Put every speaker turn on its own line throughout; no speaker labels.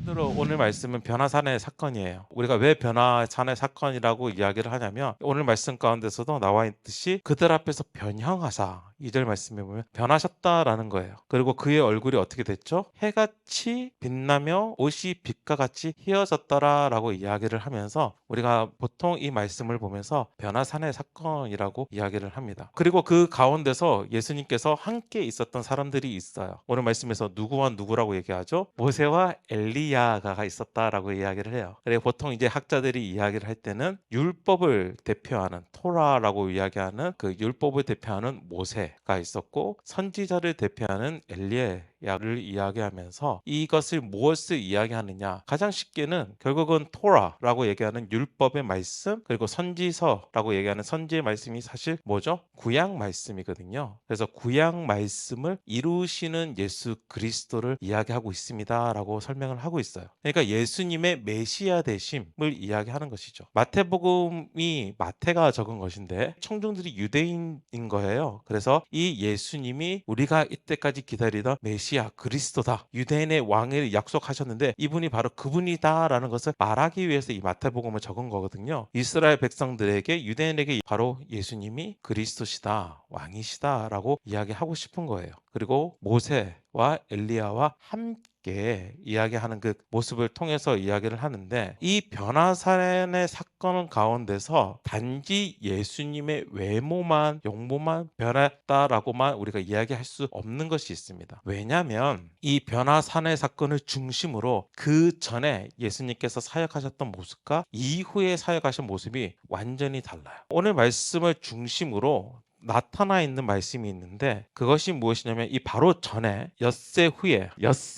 한마디로 오늘 말씀은 변화산의 사건이에요. 우리가 왜 변화산의 사건이라고 이야기를 하냐면 오늘 말씀 가운데서도 나와 있듯이 그들 앞에서 변형하사 2절 말씀에 보면 변하셨다라는 거예요. 그리고 그의 얼굴이 어떻게 됐죠? 해같이 빛나며 옷이 빛과 같이 희어졌더라라고 이야기를 하면서 우리가 보통 이 말씀을 보면서 변화산의 사건이라고 이야기를 합니다. 그리고 그 가운데서 예수님께서 함께 있었던 사람들이 있어요. 오늘 말씀에서 누구와 누구라고 얘기하죠? 모세와 엘리야가 있었다라고 이야기를 해요. 그리고 보통 이제 학자들이 이야기를 할 때는 율법을 대표하는 토라라고 이야기하는 그 율법을 대표하는 모세가 있었고 선지자를 대표하는 엘리야를 이야기하면서 이것을 무엇을 이야기하느냐, 가장 쉽게는 결국은 토라라고 얘기하는 율법의 말씀, 그리고 선지서라고 얘기하는 선지의 말씀이 사실 뭐죠? 구약 말씀이거든요. 그래서 구약 말씀을 이루시는 예수 그리스도를 이야기하고 있습니다라고 설명을 하고 있어요. 그러니까 예수님의 메시아 되심을 이야기하는 것이죠. 마태복음이 마태가 적은 것인데 청중들이 유대인인 거예요. 그래서 이 예수님이 우리가 이때까지 기다리던 메시아 그리스도다, 유대인의 왕을 약속하셨는데 이분이 바로 그분이다라는 것을 말하기 위해서 이 마태복음을 적은 거거든요. 이스라엘 백성들에게, 유대인에게 바로 예수님이 그리스도시다, 왕이시다라고 이야기하고 싶은 거예요. 그리고 모세와 엘리야와 함께 이야기하는 그 모습을 통해서 이야기를 하는데, 이 변화산의 사건 가운데서 단지 예수님의 외모만, 용모만 변했다라고만 우리가 이야기할 수 없는 것이 있습니다. 왜냐하면 이 변화산의 사건을 중심으로 그 전에 예수님께서 사역하셨던 모습과 이후에 사역하신 모습이 완전히 달라요. 오늘 말씀을 중심으로 나타나 있는 말씀이 있는데 그것이 무엇이냐면 이 바로 전에 엿새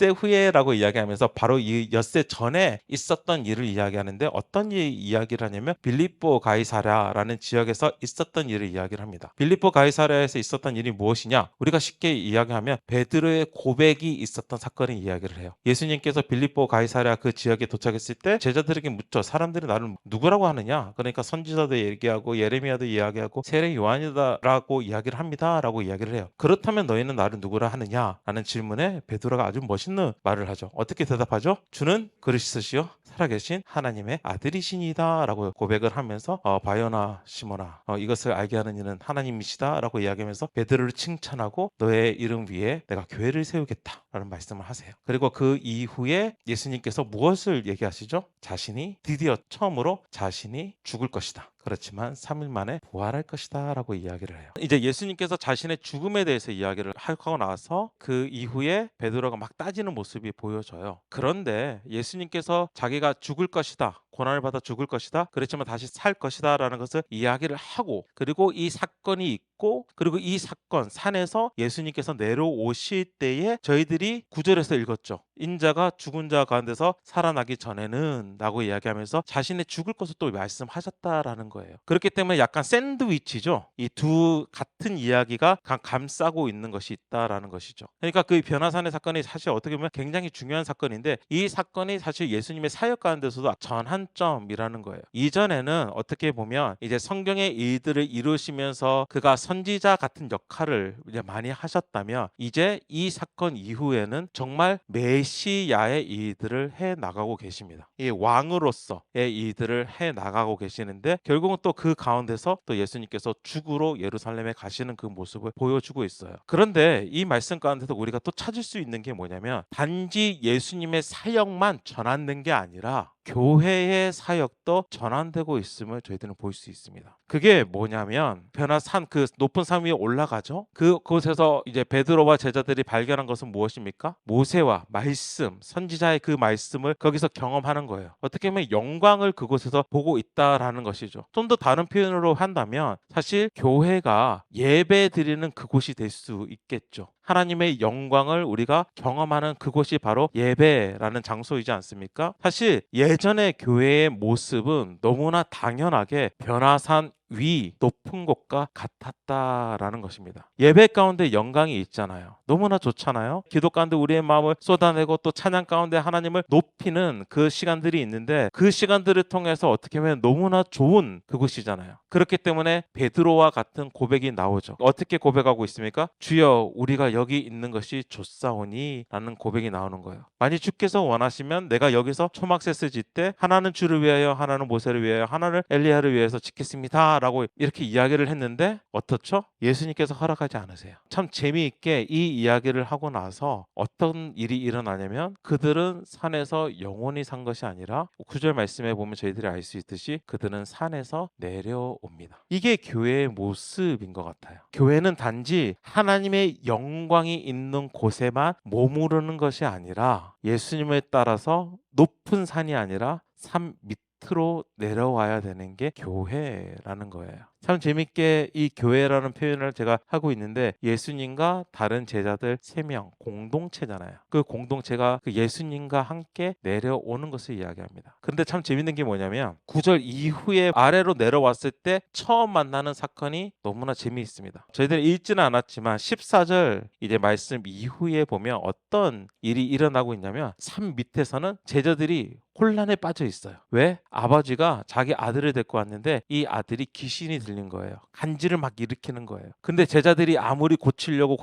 후에라고 이야기하면서 바로 이 엿새 전에 있었던 일을 이야기하는데, 어떤 이야기를 하냐면 빌립보 가이사랴라는 지역에서 있었던 일을 이야기를 합니다. 빌립보 가이사랴에서 있었던 일이 무엇이냐, 우리가 쉽게 이야기하면 베드로의 고백이 있었던 사건을 이야기를 해요. 예수님께서 빌립보 가이사랴 그 지역에 도착했을 때 제자들에게 묻죠. 사람들이 나를 누구라고 하느냐? 그러니까 선지자도 얘기하고 예레미야도 이야기하고 세례 요한이다 라고 이야기를 합니다 라고 이야기를 해요. 그렇다면 너희는 나를 누구라 하느냐 라는 질문에 베드로가 아주 멋있는 말을 하죠. 어떻게 대답하죠? 주는 그리스도시요 살아계신 하나님의 아들이시니다 라고 고백을 하면서 바요나 시모나, 이것을 알게 하는 이는 하나님이시다 라고 이야기하면서 베드로를 칭찬하고 너의 이름 위에 내가 교회를 세우겠다 라는 말씀을 하세요. 그리고 그 이후에 예수님께서 무엇을 얘기하시죠? 자신이 드디어 처음으로 자신이 죽을 것이다, 그렇지만 3일 만에 부활할 것이다 라고 이야기를 해요. 이제 예수님께서 자신의 죽음에 대해서 이야기를 하고 나서 그 이후에 베드로가 막 따지는 모습이 보여져요. 그런데 예수님께서 자기가 죽을 것이다, 고난을 받아 죽을 것이다, 그렇지만 다시 살 것이다 라는 것을 이야기를 하고, 그리고 이 사건이 있고, 그리고 이 사건 산에서 예수님께서 내려오실 때에 저희들이 9절에서 읽었죠. 인자가 죽은 자 가운데서 살아나기 전에는 라고 이야기하면서 자신의 죽을 것을 또 말씀하셨다라는 거예요. 그렇기 때문에 약간 샌드위치죠. 이 두 같은 이야기가 감싸고 있는 것이 있다라는 것이죠. 그러니까 그 변화산의 사건이 사실 어떻게 보면 굉장히 중요한 사건인데, 이 사건이 사실 예수님의 사역 가운데서도 전환점이라는 거예요. 이전에는 어떻게 보면 이제 성경의 일들을 이루시면서 그가 선지자 같은 역할을 이제 많이 하셨다면, 이제 이 사건 이후에는 정말 메시아의 일들을 해 나가고 계십니다. 이 왕으로서의 일들을 해 나가고 계시는데, 결국은 또 그 가운데서 또 예수님께서 죽으러 예루살렘에 가시는 그 모습을 보여주고 있어요. 그런데 이 말씀 가운데서 우리가 또 찾을 수 있는 게 뭐냐면, 단지 예수님의 사역만 전환된 게 아니라 교회의 사역도 전환되고 있음을 저희들은 볼 수 있습니다. 그게 뭐냐면, 변화산, 그 높은 산 위에 올라가죠. 그곳에서 이제 베드로와 제자들이 발견한 것은 무엇입니까? 모세와 말씀, 선지자의 그 말씀을 거기서 경험하는 거예요. 어떻게 보면 영광을 그곳에서 보고 있다라는 것이죠. 좀 더 다른 표현으로 한다면 사실 교회가 예배 드리는 그곳이 될 수 있겠죠. 하나님의 영광을 우리가 경험하는 그곳이 바로 예배라는 장소이지 않습니까? 사실 예전의 교회의 모습은 너무나 당연하게 변화산 위 높은 곳과 같았다라는 것입니다. 예배 가운데 영광이 있잖아요. 너무나 좋잖아요. 기도 가운데 우리의 마음을 쏟아내고 또 찬양 가운데 하나님을 높이는 그 시간들이 있는데 그 시간들을 통해서 어떻게 보면 너무나 좋은 그곳이잖아요. 그렇기 때문에 베드로와 같은 고백이 나오죠. 어떻게 고백하고 있습니까? 주여 우리가 여기 있는 것이 좋사오니 라는 고백이 나오는 거예요. 만약 주께서 원하시면 내가 여기서 초막셋을 짓되 하나는 주를 위하여 하나는 모세를 위하여 하나는 엘리야를 위해서 짓겠습니다 라고 이렇게 이야기를 했는데 어떻죠? 예수님께서 허락하지 않으세요. 참 재미있게 이 이야기를 하고 나서 어떤 일이 일어나냐면 그들은 산에서 영원히 산 것이 아니라 9절 말씀에 보면 저희들이 알 수 있듯이 그들은 산에서 내려옵니다. 이게 교회의 모습인 것 같아요. 교회는 단지 하나님의 영광이 있는 곳에만 머무르는 것이 아니라 예수님을 따라서 높은 산이 아니라 산 밑으로 내려와야 되는 게 교회라는 거예요. 참 재밌게 이 교회라는 표현을 제가 하고 있는데 예수님과 다른 제자들 3명 공동체잖아요. 그 공동체가 그 예수님과 함께 내려오는 것을 이야기합니다. 그런데 참 재밌는 게 뭐냐면 9절 이후에 아래로 내려왔을 때 처음 만나는 사건이 너무나 재미있습니다. 저희들이 읽지는 않았지만 14절 이제 말씀 이후에 보면 어떤 일이 일어나고 있냐면 산 밑에서는 제자들이 혼란에 빠져 있어요. 왜? 아버지가 자기 아들을 데리고 왔는데 이 아들이 귀신이 들린 거예요. 간지를 막 일으키는 거예요. 근데 제자들이 아무리 고치려고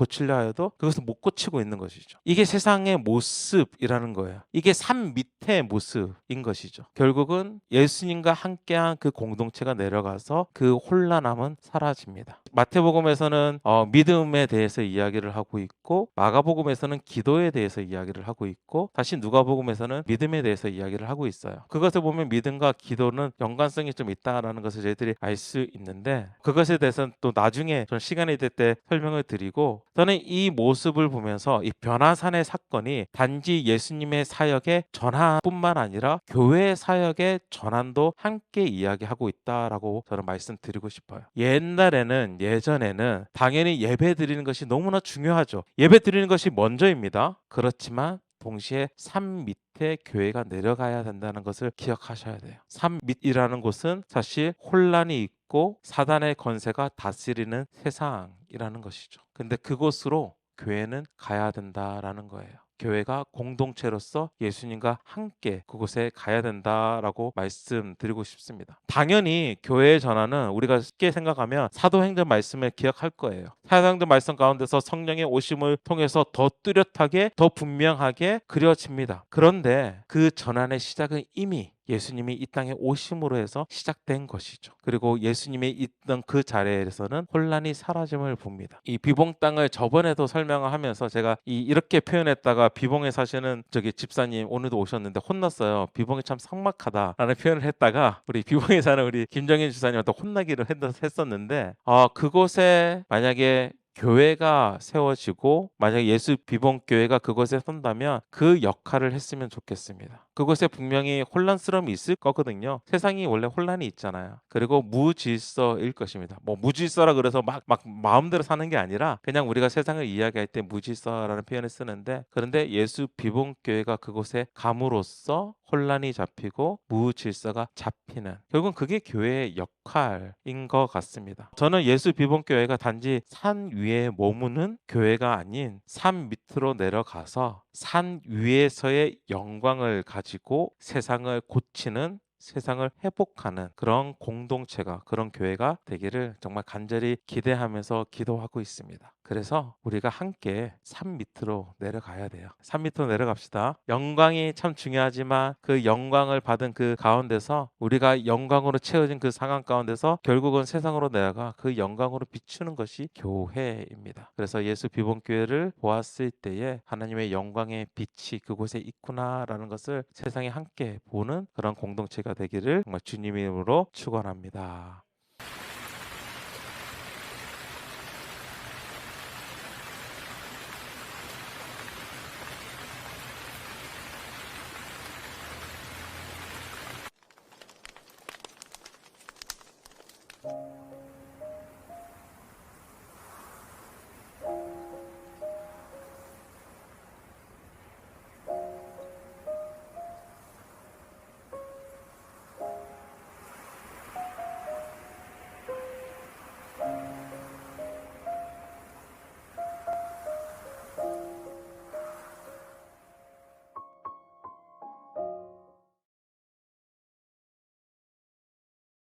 해도 그것을 못 고치고 있는 것이죠. 이게 세상의 모습이라는 거예요. 이게 산 밑의 모습인 것이죠. 결국은 예수님과 함께한 그 공동체가 내려가서 그 혼란함은 사라집니다. 마태복음에서는 믿음에 대해서 이야기를 하고 있고 마가복음에서는 기도에 대해서 이야기를 하고 있고 다시 누가복음에서는 믿음에 대해서 이야기를 하고 있어요. 그것을 보면 믿음과 기도는 연관성이 좀 있다라는 것을 저희들이 알 수 있는데 그것에 대해서는 또 나중에 좀 시간이 될 때 설명을 드리고 저는 이 모습을 보면서 이 변화산의 사건이 단지 예수님의 사역의 전환뿐만 아니라 교회의 사역의 전환도 함께 이야기하고 있다라고 저는 말씀드리고 싶어요. 예전에는 당연히 예배 드리는 것이 너무나 중요하죠. 예배 드리는 것이 먼저입니다. 그렇지만 동시에 산 밑에 교회가 내려가야 된다는 것을 기억하셔야 돼요. 산 밑이라는 곳은 사실 혼란이 있고 사단의 권세가 다스리는 세상이라는 것이죠. 근데 그곳으로 교회는 가야 된다라는 거예요. 교회가 공동체로서 예수님과 함께 그곳에 가야 된다라고 말씀드리고 싶습니다. 당연히 교회의 전환은 우리가 쉽게 생각하면 사도행전 말씀을 기억할 거예요. 사도행전 말씀 가운데서 성령의 오심을 통해서 더 뚜렷하게 더 분명하게 그려집니다. 그런데 그 전환의 시작은 이미 예수님이 이 땅에 오심으로 해서 시작된 것이죠. 그리고 예수님이 있던 그 자리에서는 혼란이 사라짐을 봅니다. 이 비봉 땅을 저번에도 설명을 하면서 제가 이렇게 표현했다가 비봉에 사시는 저기 집사님 오늘도 오셨는데 혼났어요. 비봉이 참 삭막하다라는 표현을 했다가 우리 비봉에 사는 우리 김정인 집사님한테 혼나기를 했었는데 그곳에 만약에 교회가 세워지고 만약 예수 비봉교회가 그것에 선다면 그 역할을 했으면 좋겠습니다. 그것에 분명히 혼란스러움이 있을 거거든요. 세상이 원래 혼란이 있잖아요. 그리고 무질서일 것입니다. 뭐 무질서라 그래서 막 마음대로 사는 게 아니라 그냥 우리가 세상을 이야기할 때 무질서라는 표현을 쓰는데 그런데 예수 비봉교회가 그곳에 감으로써 혼란이 잡히고 무질서가 잡히는 결국은 그게 교회의 역할인 것 같습니다. 저는 예수 비봉교회가 단지 산 위에 머무는 교회가 아닌 산 밑으로 내려가서 산 위에서의 영광을 가지고 세상을 고치는 세상을 회복하는 그런 공동체가 그런 교회가 되기를 정말 간절히 기대하면서 기도하고 있습니다. 그래서 우리가 함께 산 밑으로 내려가야 돼요. 산 밑으로 내려갑시다. 영광이 참 중요하지만 그 영광을 받은 그 가운데서 우리가 영광으로 채워진 그 상황 가운데서 결국은 세상으로 내려가 그 영광으로 비추는 것이 교회입니다. 그래서 예수 비봉교회를 보았을 때에 하나님의 영광의 빛이 그곳에 있구나라는 것을 세상에 함께 보는 그런 공동체가 되기를 정말 주님 이름으로 축원합니다.